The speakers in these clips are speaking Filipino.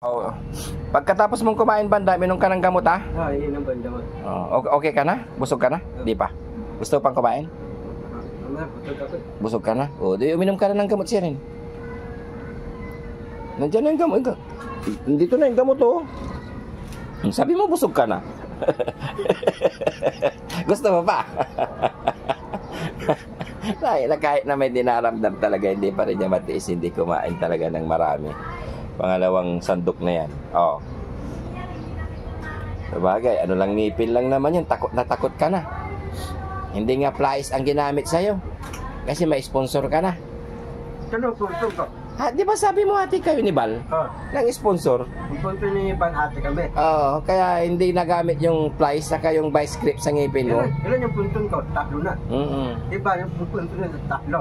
Oh. Pagkatapos mong kumain banda, minom ka ng gamot ha? Inom banda mo. Oh, okay ka na? Busog ka na? Di pa. Gusto pang kumain? Busog ka na? O, di uminom ka na ng gamot siya rin. Nandiyan na yung gamot. Dito na yung gamot oh. Sabi mo busog ka na. Gusto mo pa? Kahit na may dinaramdam talaga, hindi pa rin niya matiis, hindi kumain talaga ng marami. Pangalawang sandok na yan. Oh. Sabagay, ano lang ngipin lang naman yun. Takot na takot ka na. Hindi nga plies ang ginamit sa'yo. Kasi may sponsor ka na. Ano sponsor ko? Ha, di ba sabi mo ate kayo ni Bal? Ng sponsor? Sponsor ni Bal ate kami. Oo, kaya hindi nagamit yung plies saka yung vice grip sa ngipin mo. Ilan yung sponsor ko? Tatlo na. Diba yung sponsor na tatlo?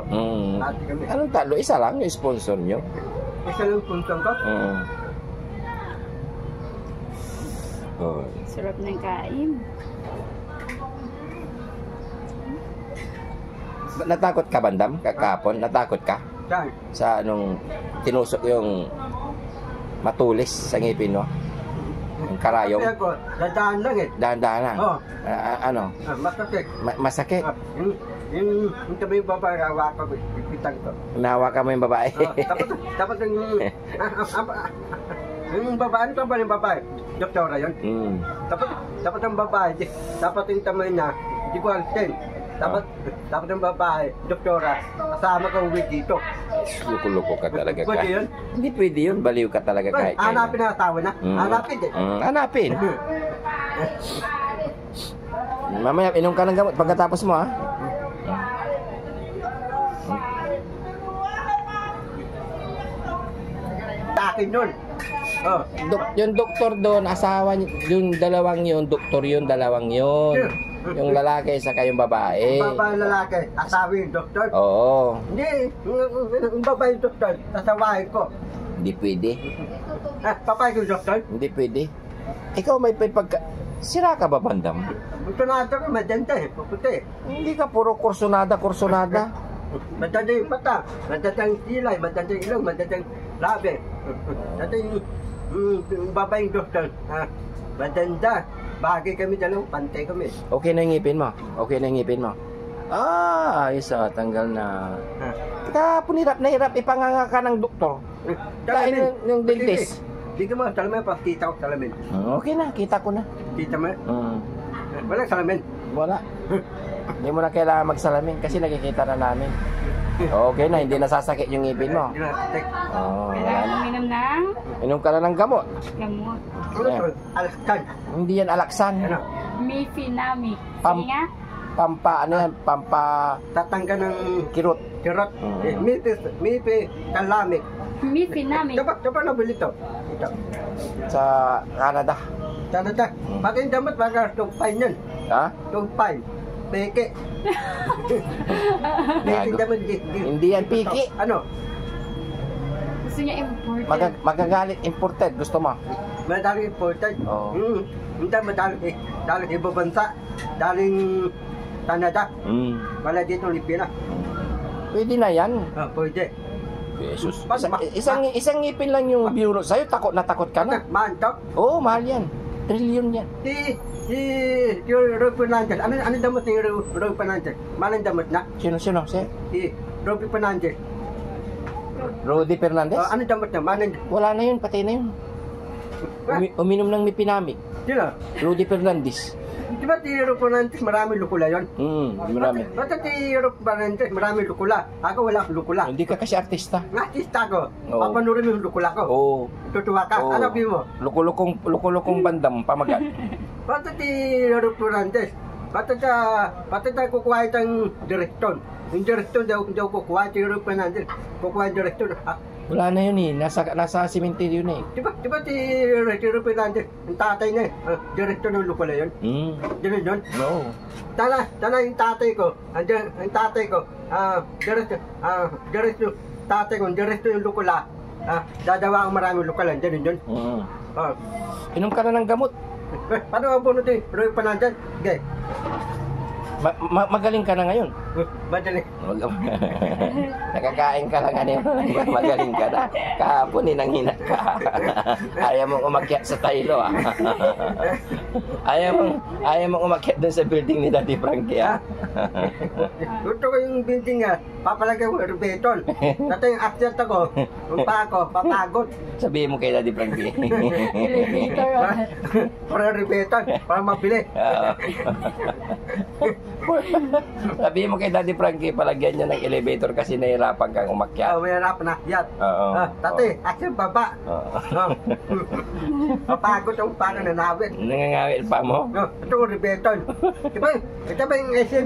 Ate kami. Anong tatlo? Isa lang yung sponsor nyo? Isa lang yung sponsor ko? Oh. Sarap ng kain. Natakot ka bandam? Kakapon? Natakot ka? Saan? Sa anong tinusok yung matulis sa ngipin mo? Yung karayong? Kasi ako, dadaan lang eh. Dahan-dahan lang? Oo. Ano? Masakit. Masakit? Yung tabi yung babae, hawa ko, ipitan ko. Nahawa ka mo yung babae? Dapat yung babae, ano ka ba yung babae? Doktora yun? Dapat ang babae, dapat yung tamay niya, di ko alten. Dapat ang babae, doktora, kasama ka uwi dito. Luko-luko ka talaga ka. Pwede yun? Hindi pwede yun, baliw ka talaga kahit. Hanapin na tawa na. Hanapin din. Hanapin. Mamaya, inom ka ng gamot pagkatapos mo ha. Sa akin nun. Yung doktor doon, asawa yung dalawang yun, doktor yun, dalawang yun. Yung lalaki sa kayong babae. Yung babae lalaki, asawa yung doktor. Oo. Hindi, yung babae yung doktor, sasawahin ko. Hindi pwede. Papay ko yung doktor. Hindi pwede. Ikaw may pagka... Sira ka ba bandam? Gusto na ito ko, maganda eh, puputi. Hindi ka puro kursonada. Maganda yung pata, maganda yung kilay, maganda yung ilong, maganda yung labi. Maganda yung babae yung doktor. Maganda. Bagay kami dalawa, pantay kami. Okay na yung ngipin mo? Ayos tanggal na. Kapon hirap na hirap ipanganga ka ng doktor. Dahil yung dentist. Hindi ka mo, salamin, pakita ko salamin. Okay na, kita ko na. Kita mo? Walang salamin. Wala. Hindi mo na kailangan magsalamin kasi nakikita na namin. Okay na, hindi nasasakit yung ngipin mo. Hindi nasasakit. Kailangan uminom ng Inom ka na ng gamot. gamot. Alaksan. Hindi yan alaksan. Ano? Mifinamic. Pam- Sige nga. Pampa Tatangga ng kirot. kirot. Mipi kalamik. Mifinamic. Dapat nabili ito. Ito. Sa Canada. Canada. Bakit yung damat baka tugpay niyan? Ha? Tugpay. Peke. Hindi yan piki. Ano? Gusto niya important. Magagalit imported. Gusto mo? Madaling important. Oo. Hindi daling ibang bansa. Daling Canada. Wala dito Lipina. Pwede na yan. Pwede. Jesus. Isang ngipin lang yung biro sa'yo. Takot na takot ka na. Mantok. Oo, mahal yan. Trillion yan. Yung Roy Fernandez. Ano damot ni Roy Fernandez? Malang damot na? Sino? Si Roy Fernandez. Rudy Fernandez? Ano damot na? Malang... Wala na yun, patay na yun. Uminom ng Mipinamic. Sino? Rudy Fernandez. Di ba si Roy Fernandez marami lukula yun? Marami. Ba't si Roy Fernandez marami lukula? Ako wala lukula. Hindi ka kasi artista. Artista ko. Oo. Papanurin mo yung lukula ko. Oo. Tutuwa ka. Oo. Ano sabi mo? Lukulukong bandam, pamagat. Ba't si Roy Fernandez? Ba't tayo kukuha itong direksyon? Yung direksyon daw kukuha si Roy Fernandez. Kukuha yung direksyon. Wala na yun eh. Nasa cemetery yun eh. Di ba si Roy Fernandez, yung tatay niya, direksyon ng lukula yun? Ganun yun? No. Tala yung tatay ko, direksyon yung lukula, dadawa ang maraming lukulan, ganun yun? Inom ka na ng gamot. Paano ang bunod eh, Roy Fernandez? Okay. Magaling ka na ngayon. Madali. Nakakain ka lang, ano yun? Magaling ka na. Kahapon, hinang-hina ka. Ayaw mong umakyat sa Taylo, ah. Ayaw mong umakyat dun sa building ni Daddy Frankie, ah. Gusto ko yung building nga, papalagay ko elevator. Dati yung accent ako, yung pa ako, papagod. Sabihin mo kay Daddy Frankie. Elevator. Para elevator, para mabili. Sabihin mo kay Daddy Frankie, palagyan niya ng elevator kasi nahirapan kang umakyat. May harap na yat. Oo. Dati, accent baba. Papagod yung pa na nawit. Nangangawil pa mo? Ito yung elevator. Ito ba yung SM,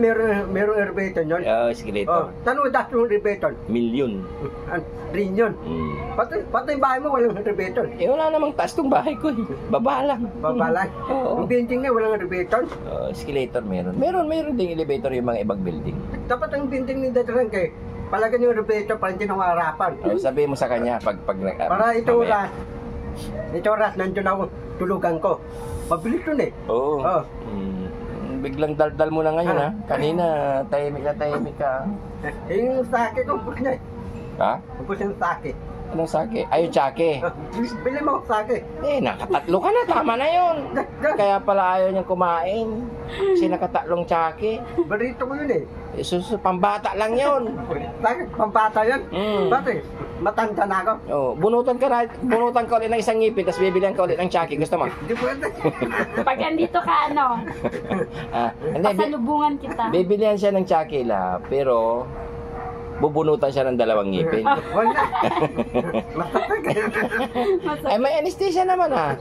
meron elevator yun? Oo, escalator. Tanong dati yung elevator. Milyon. Trillion. Pati yung bahay mo walang elevator. Eh, wala namang taas tong bahay ko, eh. Baba lang. Babalay. Oo. Yung building nga walang elevator. Escalator meron. Meron ding elevator yung mga ibang building. Dapat ang building ni Dadrang kay palagyan yung elevator para hindi na maharapan. Sabihin mo sa kanya pag Para ito mamaya. oras, nandiyon ako, tulugan ko. Mabilis yun eh. Oo. Oo. Biglang daldal mo na ngayon, ha? Kanina, tahimik ka. Yung sake ko, ubus niya eh. Ha? Ubus yung sake. Anong sake? Ay, yung tsake. Bili mo ako sake. Eh, nakatatlo ka na. Tama na yun. Kaya pala ayaw niyang kumain. Kasi nakatatlong tsake. Barito ko yun eh. Pambata lang yun. Bakit? Pampata yan? Bakit? Matanda na ako. Oh, bunutan ka ulit ng isang ngipin, tapos bibilihan ka ulit ng tsake. Gusto mo? Hindi pwede. Pag andito ka, ano, Hindi, pasalubungan kita. bibilihan siya ng tsake la, pero bubunutan siya ng 2 ngipin. Wag na. Ay, may anesthesia naman, ha?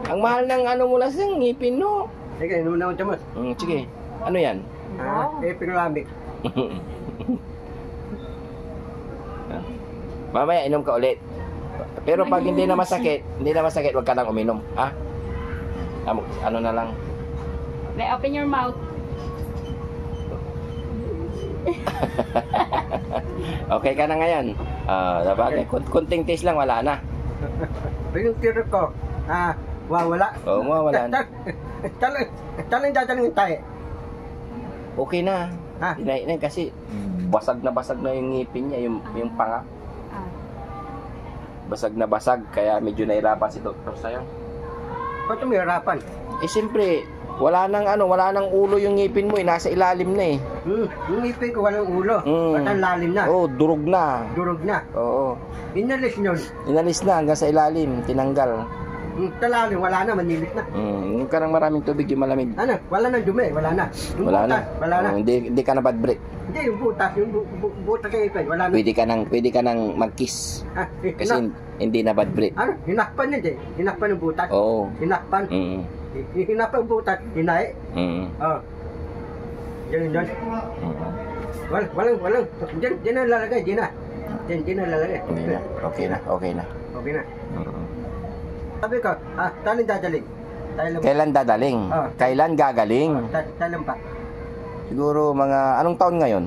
Ang mahal ng ano mula sa ngipin, no? Sige, inom na ako Jamas. Sige, ano yan? Epilamik. Mamaya, inom ka ulit. Pero pag hindi na masakit, wag ka nang uminom, ha? Ano na lang. Open your mouth. Okay ka na ngayon. Dabagay, kunting taste lang, wala na. Yung tiro ko, wala. Oo, wala na. Talang dadaling tayo. Okay na. Ha? Inain kasi basag na yung ngipin niya, yung panga. Basag na basag, kaya medyo nahirapan si doktor sa'yo. Ba't may harapan? Eh siyempre, wala nang ulo yung ngipin mo, nasa ilalim na eh. Yung ngipin ko walang ulo. Ba't ang lalim na? Oo, durog na. Durog na. Oo. Inalis yun. Inalis na hanggang sa ilalim, tinanggal. Talalim, wala na, manilis na. Huwag ka ng maraming tubig, yung malamig. Ano? Wala na dumi, wala na. Yung Wala na. butas, wala na. Hindi ka na bad breath. Hindi, yung butas, yung butas kay ipin, wala na. Pwede ka nang mag-kiss. Kasi hindi na bad breath. Ano? Hinakpan yun eh. Hinakpan yung butas. Oo. Hinakpan. Hinakpan yung butas, hinay. Oo. Ganun yun. Walang. Diyan na lalagay, diyan na. Diyan na lalagay. Okay na. Okay na. Sabi ko, taling dadaling. Kailan dadaling? Kailan gagaling? Talang pa. Siguro mga, anong taon ngayon?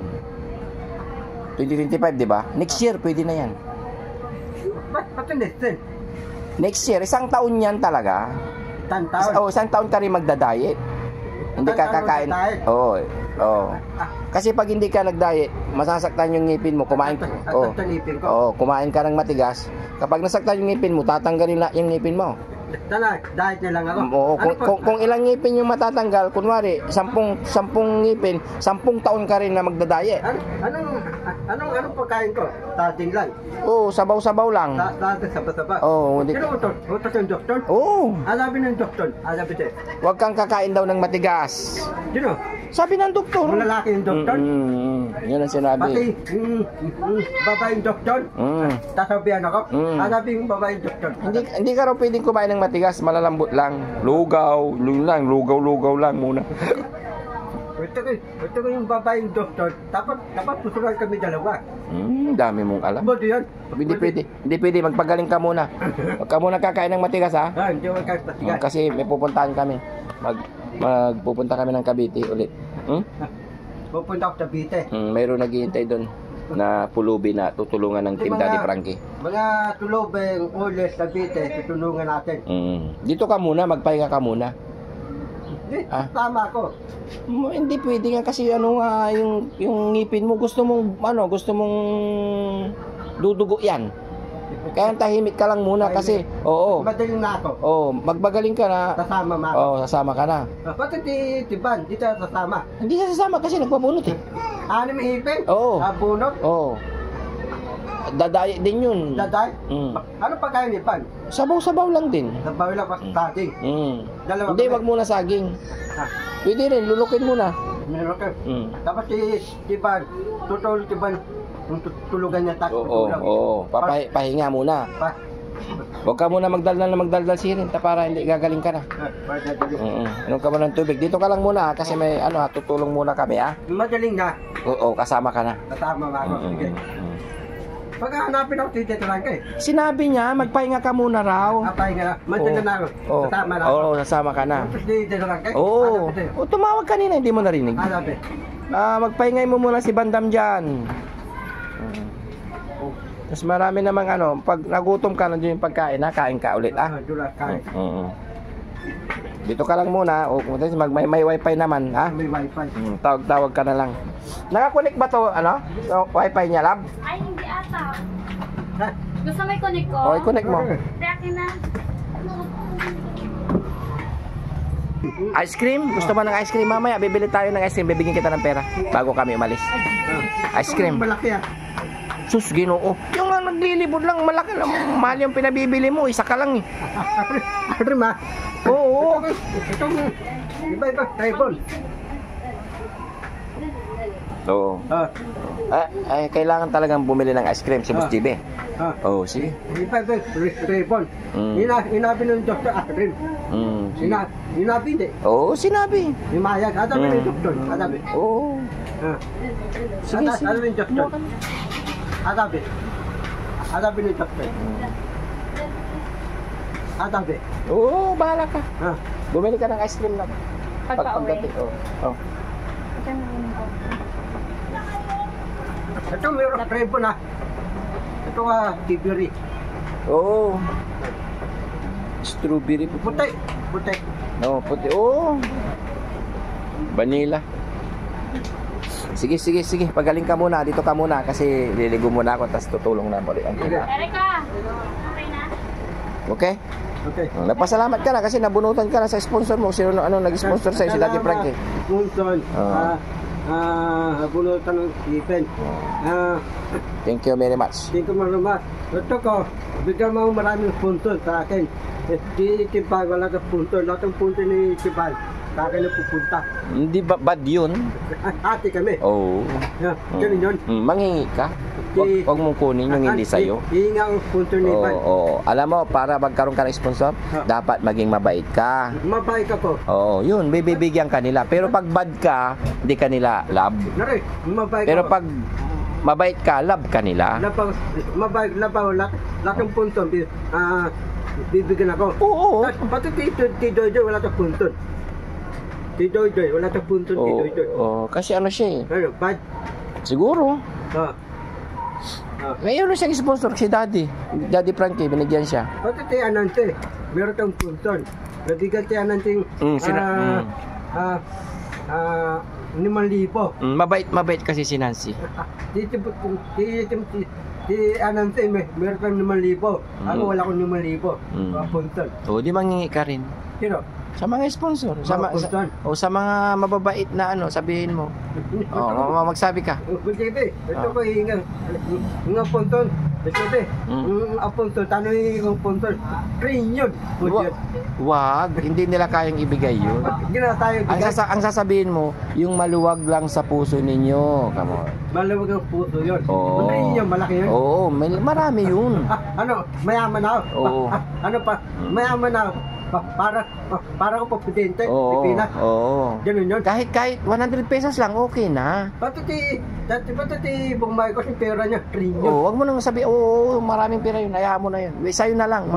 2025, di ba? Next year, pwede na yan. Ba't hindi? Next year, isang taon yan talaga. Isang taon ka rin magda-diet. Hindi ka kakain. Oo. Kasi pag hindi ka nag-diet, masasaktan yung ngipin mo. Kumain ka ng matigas. Kapag nasaktan yung ngipin mo, tatanggalin na yung ngipin mo. Diet na lang ako. Oo, kung ilang ngipin yung matatanggal, kunwari, 10 ngipin, 10 taon ka rin na magda-diet. Anong pagkain ko? Tating lang. Oo, sabaw-sabaw lang. Tating sabaw-sabaw. Oo. Sino utos yung doktor? Oo. Sabi ng doktor. Sabi siya. Huwag kang kakain daw ng matigas. Sino? Sabi ng doktor. Ang lalaki yung doktor? Yan ang sinabi. Pati babaeng doktor? Tasabihan ako? Sabi yung babaeng doktor. Hindi ka raw pwedeng kumain ng matigas, malalambot lang. Lugaw lang muna. Ito ko yung babaeng doktor. Dapat susuran kami dalawa. Dami mong alam. Ba't yan? Hindi pwede, magpagaling ka muna. Huwag ka muna kakain ng matigas, ha? Hindi ko kaya. Kasi may pupuntahan kami. Magpupunta kami ng Cavite ulit. Pupunta ako sa Bite. Mayroon naghihintay doon na pulubi na tutulungan ng Team Daddy Frankie. Mga tulobeng ulis sa Bite, tutulungan natin. Dito ka muna, magpahinga ka muna. Hindi, Ah? tama ko. Hindi pwede nga kasi ano nga yung ngipin mo gusto mong dudugo yan. Kaya tahimik ka lang muna kasi Madaling na ako. magbagaling ka na. Sasama ma ako. Sasama ka na. Pati Tiban, dito sasama. Hindi siya sasama kasi nagpabunot eh. Anim ipin? Oo. Bunot? Dadayo din yun. Daday? Ano pagkain ni Pan? Sabaw-sabaw lang din. Sabaw lang pas saging. Dalawa Hindi, kami. wag muna saging. Ah, Pwede rin, lulukin muna. meron ka. Tapos si Tiban, Tiban, tulugan niya tayo. Pahinga muna. Huwag ka muna magdaldal sirin para hindi gagaling ka na. Inom ka muna ng tubig. Dito ka lang muna kasi may tutulong muna kami Madaling na. Kasama ka na. Kasama ba ako? Sige. Pag hanapin ako, tititirang ka eh. Sinabi niya, magpahinga ka muna raw. Kapay nga na. Madaling na ako. Kasama na ako. Sasama ka na. Tapos tititirang ka eh. Tumawag kanina, hindi mo narinig. Hanapin. Magpahingay mo muna si Bandam dyan. Tapos marami namang pag nagutom ka, nandiyo yung pagkain kain ka ulit Dulas kain. Dito ka lang muna, may wifi naman May wifi. Tawag ka na lang. Nakakunik ba to, wifi niya, lab? Ay, hindi ata. Ha? Gusto mo i-connect ko? I-connect mo. Reakin na. Ice cream? Gusto mo ng ice cream? Mamaya, bibili tayo ng ice cream, bibigyan kita ng pera bago kami umalis. Ice cream. Malaki Sus, Ginoo. Yung naglilibod lang, malaki lang. Mahal yung pinabibili mo, isa ka lang eh. Rima. Oo. Itong iba-iba, tribal. Oo. Kailangan talagang bumili ng ice cream si Boss JB. Sige. Iba-iba, tribal. Inabi ng doktor, rin. Inabi hindi. Sinabi. Imayag, adabi ng doktor. Adabi. Sige. Adabi ng doktor. Adabi ng doktor. Adabi. Bahala ka. Bumili ka ng ice cream lang. Pagka-uwi. Ito mayroon tribal Ito tibiri. Strawberry. Puti. Puti. Vanilla. Sige. Pagaling ka muna. Dito ka muna kasi liligo muna ako tapos tutulong na balik. Erika, okay na? Okay. Nagpasalamat ka na kasi nabunutan ka na sa sponsor mo. Sino nag-sponsor sa'yo? Si Daddy Frankie. Sponsor. Nabunutan ng ipin. Thank you very much. Thank you very much. Ito ko, bigyan mo maraming sponsor sa akin. Di Tibal, wala ka sponsor. Lahat ng sponsor ni Tibal, sa akin na pupunta. Hindi ba bad yun? Ate kami. Ganun yun. Manghingi ka. Huwag mong kunin yung hindi sa'yo. Hihinga ang sponsor ni Tibal. Alam mo, para magkaroon ka ng sponsor, dapat maging mabait ka. Mabait ako. Yun, bibigyan ka nila. Pero pag bad ka, hindi ka nila love. Nari, mabait Pero ako. pag mabait ka, love ka nila. Mabait, lahat ng sponsor, bibigyan ako. Oo. Pati Tidoy, wala ka sponsor. Tidoy, wala ka sponsor, Tidoy. Kasi ano siya eh. Ano, bad? Siguro. Ngayon siyang sponsor, si Daddy Frankie, binigyan siya. Pati ti Anante, meron kang sponsor. Nabigyan ti Anante yung 5,000. Mabait kasi si Nancy. Di Anante, meron kang 5,000. Ako wala akong 5,000. Sponsor. Di manghingi ka rin. Sino? Sa mga sponsor. Sa mga mababait na sabihin mo. Magsabi ka. Budibe, ito ko hingang sponsor. Budibe, sponsor, tanong yung sponsor. Premium. Wag, hindi nila kayang ibigay yun. Gina tayo bigay. Ang sasabihin mo, yung maluwag lang sa puso ninyo. Come on. Maluwag ang puso yun. Premium, malaki yun. Marami yun. Mayaman ako. Mayaman ako. Para ako pa presidente, Pilipinas. Ganun yun. Kahit 100 pesos lang, okay na. Pati bumay ko si pera niya, premium. Wag mo nang sabi, maraming pera yun, hayaan mo na yun. Sa'yo na lang,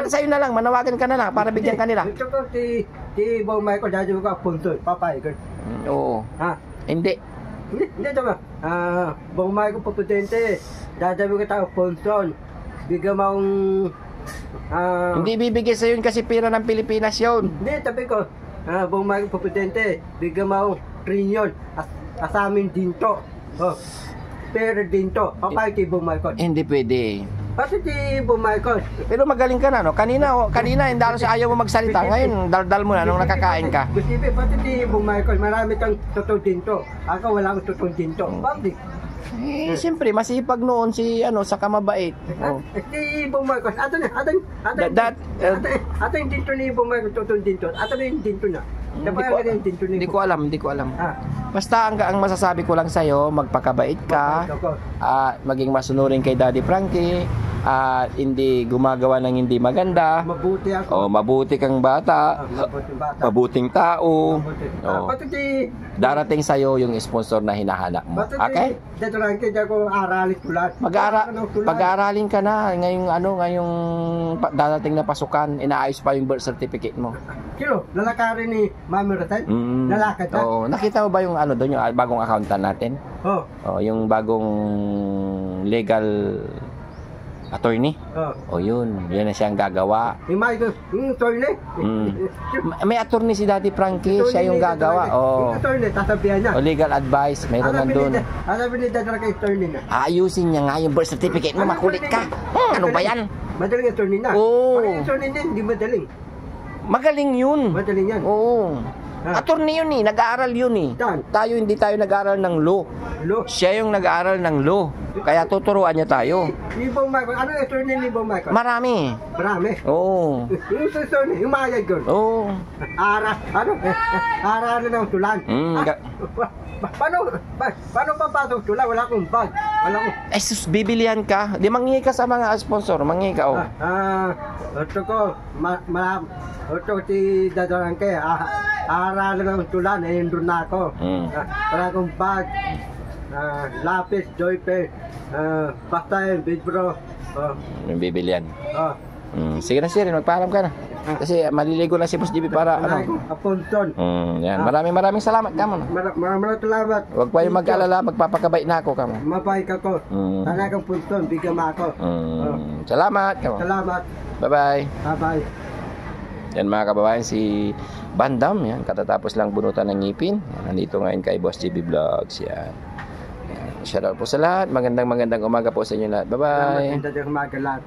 sa'yo na lang, manawagan ka na lang para bigyan ka nila. Ito ko, bumay ko, dadyo ko, punto, papay ko. Hindi. Hindi ito ba? Bumay ko pa presidente, dadyo ko tao, punto. Bigyan mo akong hindi bibigay sa yun kasi pera ng Pilipinas yun. Hindi, tabi ko. bumalik po presidente, bigyan mo trilyon, asamin dinto. Oh, pero dinto, okay kay bumalik. Hindi pwede. Pati di bumalik. Pero magaling ka na, no? Kanina hindi ako sa ayaw mo magsalita. Ngayon, daldal mo na nung nakakain ka. Gusto pati di bumalik, marami kang totoo dinto. Ako wala akong totoo dinto. Bakit? Siyempre, masipag noon si, sa kamabait. Oh. Di bumalik. Ato yung dinto ni bumalik, totoo dinto. Ato na yung dinto na. Hindi ko alam. Basta ang masasabi ko lang sa'yo, magpakabait ka, maging masunurin kay Daddy Frankie, hindi gumagawa ng hindi maganda. Mabuti ako. Mabuti kang bata. Mabuting tao. Darating sa'yo yung sponsor na hinahanap mo. Okay? Dito lang kaya ako aralin tulat. Pag-aaralin ka na ngayong darating na pasukan, inaayos pa yung birth certificate mo. Kilo, lalakarin ni Mami Rotan? Lalakad ka? Oo. Nakita mo ba yung doon, yung bagong accountant natin? Yung bagong legal attorney? Yun na siyang gagawa. Yung attorney? May attorney si Daddy Frankie, siya yung gagawa. Yung attorney, tasabihan niya. Legal advice, mayroon nandun. Sabi ni Daddy Frankie, attorney na. Ayusin niya nga yung birth certificate mo, makulit ka. Ano ba yan? Madaling attorney na. Pag attorney din, hindi madaling. Magaling yun. Madaling yan. Oo. Attorney yun nag-aaral yun Hindi tayo nag-aaral ng law. Siya yung nag-aaral ng law. Kaya tuturuan niya tayo. Libong Michael. Ano yung attorney ni Libong Michael? Marami. Oo. Yung attorney, yung mayag yun. Oo. Aral na ng tulan. Paano papasok tulan? Wala akong bag. Sus, bibilihan ka. Di manghingi ka sa mga sponsor. Manghingi ka, Ito ko, ito si Dadarangke, aral ng tulan, doon na ako. Wala akong bag, lapis, joype, basta yung bidbro. Yung bibilihan. Sige na, sir, magpaalam ka na. Kasi maliligo na si Boss JB para Apunton. Yan. Maraming salamat ka mo. Maraming salamat. Huwag pa yung mag-alala, magpapakabait na ako ka mo. Mabait ako. Talagang punton, bigyan mo ako. Salamat ka mo. Salamat. Bye-bye. Bye-bye. Yan mga kababayan, si Bandam, yan, katatapos lang bunutan ng ngipin. Yan, nandito ngayon kay Boss JB Vlogs. Yan. Shoutout po sa lahat. Magandang umaga po sa inyo lahat. Bye-bye. Magandang umaga lahat.